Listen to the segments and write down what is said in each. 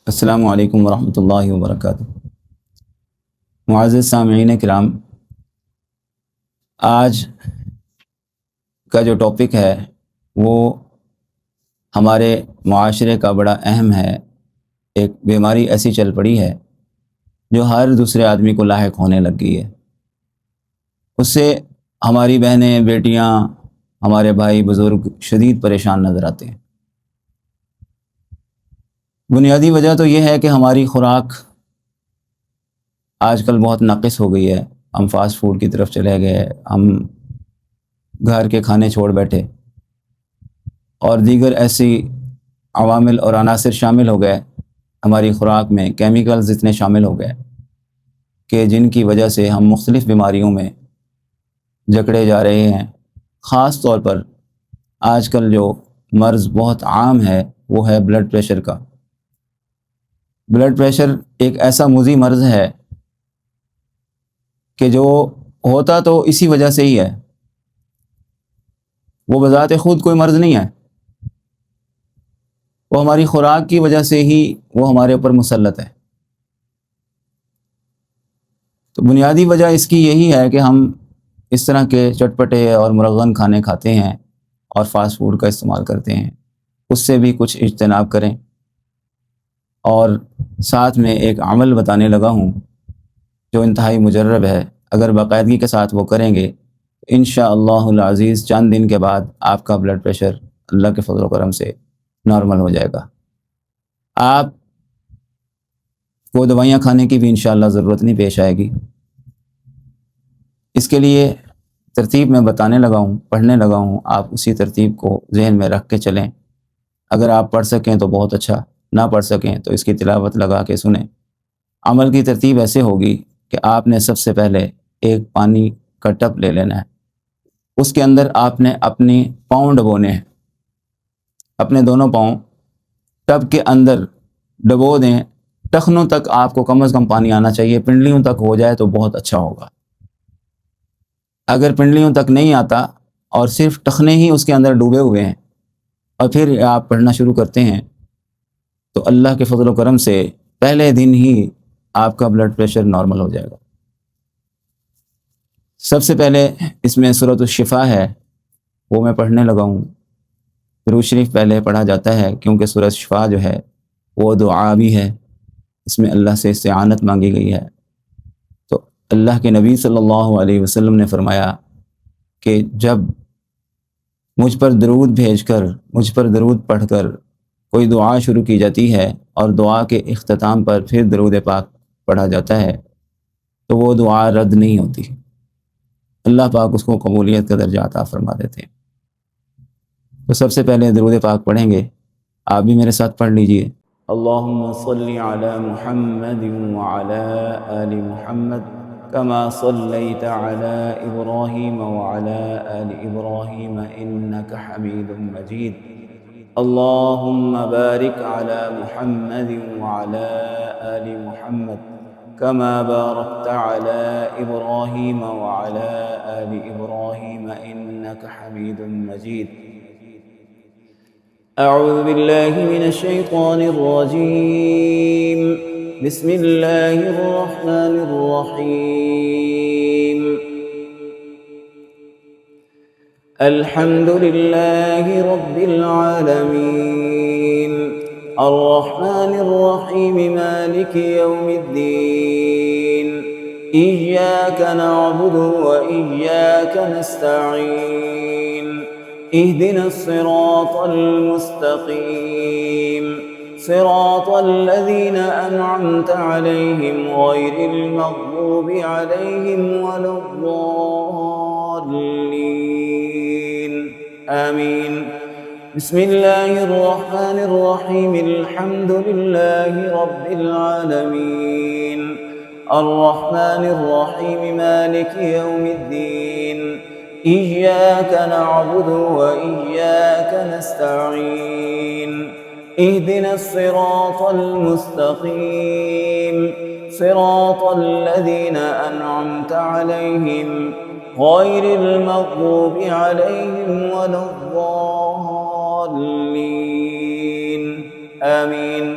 السلام علیکم ورحمۃ اللہ وبرکاتہ۔ معزز سامعین کرام، آج کا جو ٹاپک ہے وہ ہمارے معاشرے کا بڑا اہم ہے۔ ایک بیماری ایسی چل پڑی ہے جو ہر دوسرے آدمی کو لاحق ہونے لگ گئی ہے۔ اس سے ہماری بہنیں، بیٹیاں، ہمارے بھائی بزرگ شدید پریشان نظر آتے ہیں۔ بنیادی وجہ تو یہ ہے کہ ہماری خوراک آج کل بہت ناقص ہو گئی ہے۔ ہم فاسٹ فوڈ کی طرف چلے گئے، ہم گھر کے کھانے چھوڑ بیٹھے، اور دیگر ایسی عوامل اور عناصر شامل ہو گئے ہماری خوراک میں، کیمیکلز اتنے شامل ہو گئے کہ جن کی وجہ سے ہم مختلف بیماریوں میں جکڑے جا رہے ہیں۔ خاص طور پر آج کل جو مرض بہت عام ہے وہ ہے بلڈ پریشر کا۔ بلڈ پریشر ایک ایسا موذی مرض ہے کہ جو ہوتا تو اسی وجہ سے ہی ہے، وہ بذات خود کوئی مرض نہیں ہے، وہ ہماری خوراک کی وجہ سے ہی وہ ہمارے اوپر مسلط ہے۔ تو بنیادی وجہ اس کی یہی ہے کہ ہم اس طرح کے چٹپٹے اور مرغن کھانے کھاتے ہیں اور فاسٹ فوڈ کا استعمال کرتے ہیں۔ اس سے بھی کچھ اجتناب کریں، اور ساتھ میں ایک عمل بتانے لگا ہوں جو انتہائی مجرب ہے۔ اگر باقاعدگی کے ساتھ وہ کریں گے تو انشاءاللہ العزیز چند دن کے بعد آپ کا بلڈ پریشر اللہ کے فضل و کرم سے نارمل ہو جائے گا۔ آپ کو دوائیاں کھانے کی بھی انشاءاللہ ضرورت نہیں پیش آئے گی۔ اس کے لیے ترتیب میں بتانے لگا ہوں، پڑھنے لگا ہوں، آپ اسی ترتیب کو ذہن میں رکھ کے چلیں۔ اگر آپ پڑھ سکیں تو بہت اچھا، نہ پڑھ سکیں تو اس کی تلاوت لگا کے سنیں۔ عمل کی ترتیب ایسے ہوگی کہ آپ نے سب سے پہلے ایک پانی کا ٹب لے لینا ہے، اس کے اندر آپ نے اپنے پاؤں ڈبونے ہیں، اپنے دونوں پاؤں ٹب کے اندر ڈبو دیں۔ ٹخنوں تک آپ کو کم از کم پانی آنا چاہیے، پنڈلیوں تک ہو جائے تو بہت اچھا ہوگا۔ اگر پنڈلیوں تک نہیں آتا اور صرف ٹخنے ہی اس کے اندر ڈوبے ہوئے ہیں اور پھر آپ پڑھنا شروع کرتے ہیں تو اللہ کے فضل و کرم سے پہلے دن ہی آپ کا بلڈ پریشر نارمل ہو جائے گا۔ سب سے پہلے اس میں سورۃ الشفا ہے، وہ میں پڑھنے لگا ہوں۔ درود شریف پہلے پڑھا جاتا ہے کیونکہ سورۃ الشفا جو ہے وہ دعا بھی ہے، اس میں اللہ سے استعانت مانگی گئی ہے۔ تو اللہ کے نبی صلی اللہ علیہ وسلم نے فرمایا کہ جب مجھ پر درود بھیج کر، مجھ پر درود پڑھ کر کوئی دعا شروع کی جاتی ہے اور دعا کے اختتام پر پھر درود پاک پڑھا جاتا ہے تو وہ دعا رد نہیں ہوتی، اللہ پاک اس کو قبولیت کا درجہ عطا فرما دیتے ہیں۔ تو سب سے پہلے درود پاک پڑھیں گے، آپ بھی میرے ساتھ پڑھ لیجئے۔ اللہم صلی علی محمد وعلی آل محمد کما صلیت علی ابراہیم وعلی آل ابراہیم انک حمید مجید۔ اللہم بارک علی محمد وعلی آل محمد کما بارکت علی ابراہیم وعلی آل ابراہیم انک حمید مجید۔ اعوذ باللہ من الشیطان الرجیم، بسم اللہ الرحمن الرحیم۔ الحمد للہ رب العالمین، الرحمن الرحیم، مالک یوم الدین، ایاک نعبد و ایاک نستعین، اهدنا الصراط المستقيم، صراط الذين أنعمت عليهم غير المغضوب عليهم ولا الضالين، آمين۔ بسم الله الرحمن الرحيم، الحمد لله رب العالمين، الرحمن الرحيم، مالك يوم الدين، إياك نعبد وإياك نستعين، اهدنا الصراط المستقيم، صراط الذين أنعمت عليهم غير المغضوب عليهم ولا الضالين، آمين۔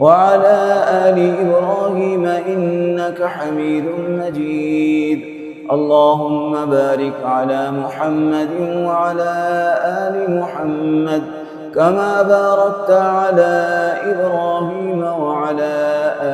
وعلى آل إبراهيم إنك حميد مجيد اللهم بارك على محمد وعلى آل محمد كما باركت على إبراهيم وعلى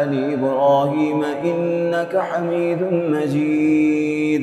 آل إبراهيم إنك حميد مجيد।